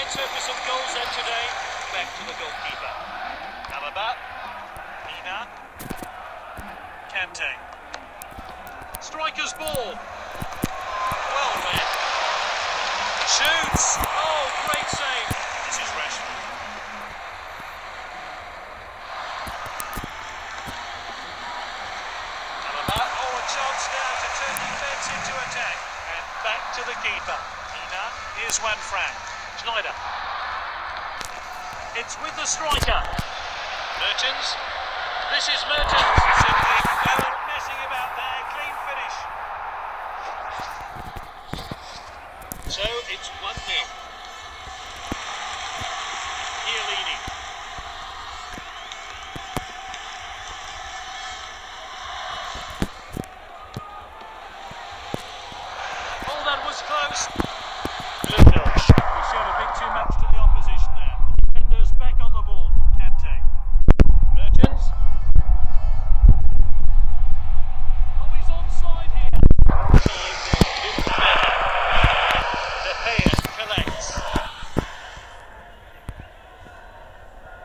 Let's hope for some goals then today. Back to the goalkeeper. Alaba. Mina. Kante. Striker's ball. Well read. Shoots. Oh, great save. This is Rashford. Alaba. Oh, a chance now to turn defence into attack. And back to the keeper. Mina. Here's Juan Fran. Schneider. It's with the striker. Mertens. This is Mertens. Simply no messing about there. Clean finish. So it's 1-0. Chiellini. Oh, that was close. Good goal. We showed a bit too much to the opposition there. Defenders back on the ball. Kante. Mertens. Oh, he's onside here. De Gea collects.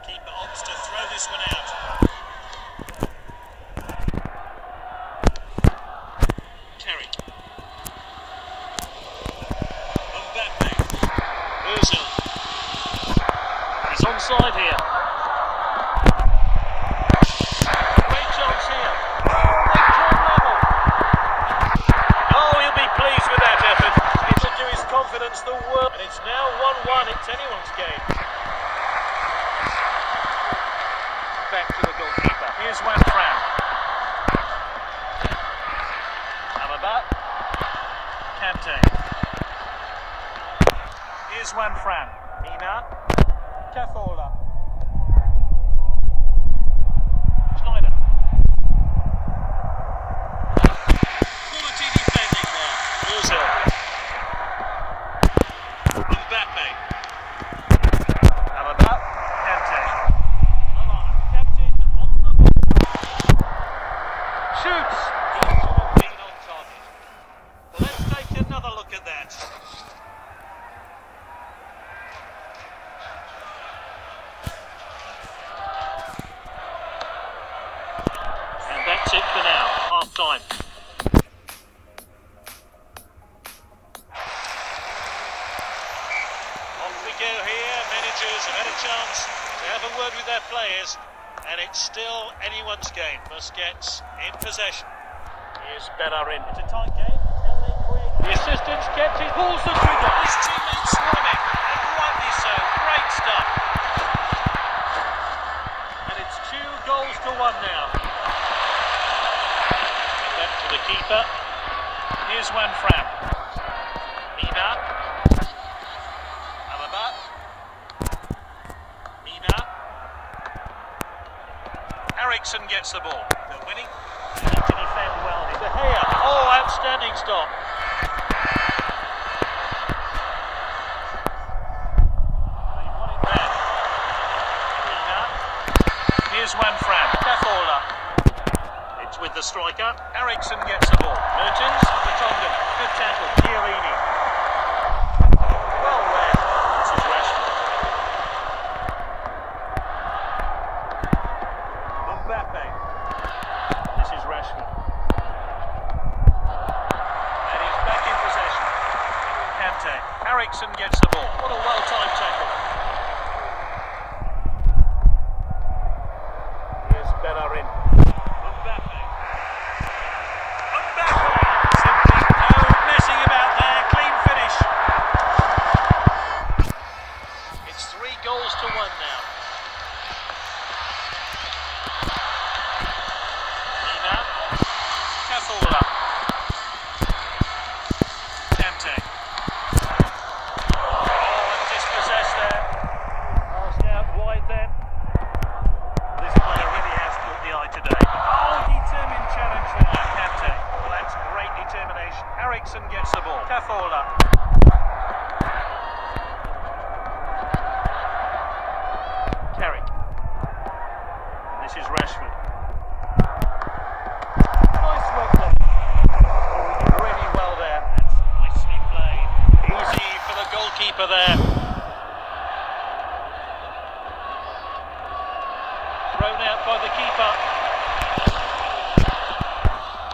Keeper opts to throw this one out. Carrick. Mbappe. Ozil. He's onside here. Great chance here. They've drawn level. Oh, he'll be pleased with that effort. It's to do his confidence the world. And it's now 1-1. It's anyone's game. Back to the goalkeeper. Here's Juan Fran. Alaba. Kante. Here's Juan Fran. Mina. Cazorla. Schneider. Quality defending there. Ozil. Mbappe. Alaba. Kante. Captain on the ball. Shoots. He should have been on target. Well, let's take another look at that. And that's it for now. Half time. Off we go here. Managers have had a chance to have a word with their players. And it's still anyone's game. Busquets in possession. Here's Bellerin. It's a tight game. Can they create? The assistant's kept his pulls the trigger. His teammates swarming. And rightly so. Great stuff. And it's 2-1 now. Back to the keeper. Here's Juan Fran. Mina. Alaba. Mina. Eriksson gets the ball. They're winning. They need to defend well. De Gea. Oh, outstanding stop. They've won it back. Mina. Here's Juan Fran. Cazorla. It's with the striker. Eriksson gets the ball. Mertens. Vertonghen. Good tackle. Chiellini. Well read. This is Rashford. Mbappe. This is Rashford. And he's back in possession. Kante. Eriksson gets the ball. What a well-timed tackle. Here's Bellerin. Mbappe. Simply no messing about there. Clean finish. It's 3-1 now. Mina. Cazorla. Kante. Oh, and dispossessed there. Passed out wide then. This player really has caught the eye today. Oh, determined challenge from Kante. Well, that's great determination. Eriksson gets the ball. Cazorla. Carrick. This is Rashford. Nice work there. Really well there. That's nicely played. Easy for the goalkeeper there. Thrown out by the keeper.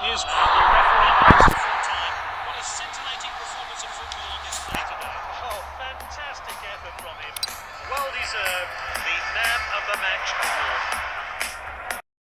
Here's the referee breaks for full time. What a scintillating performance of football on display today. Oh, fantastic effort from him. Well deserved the Man of the Match award.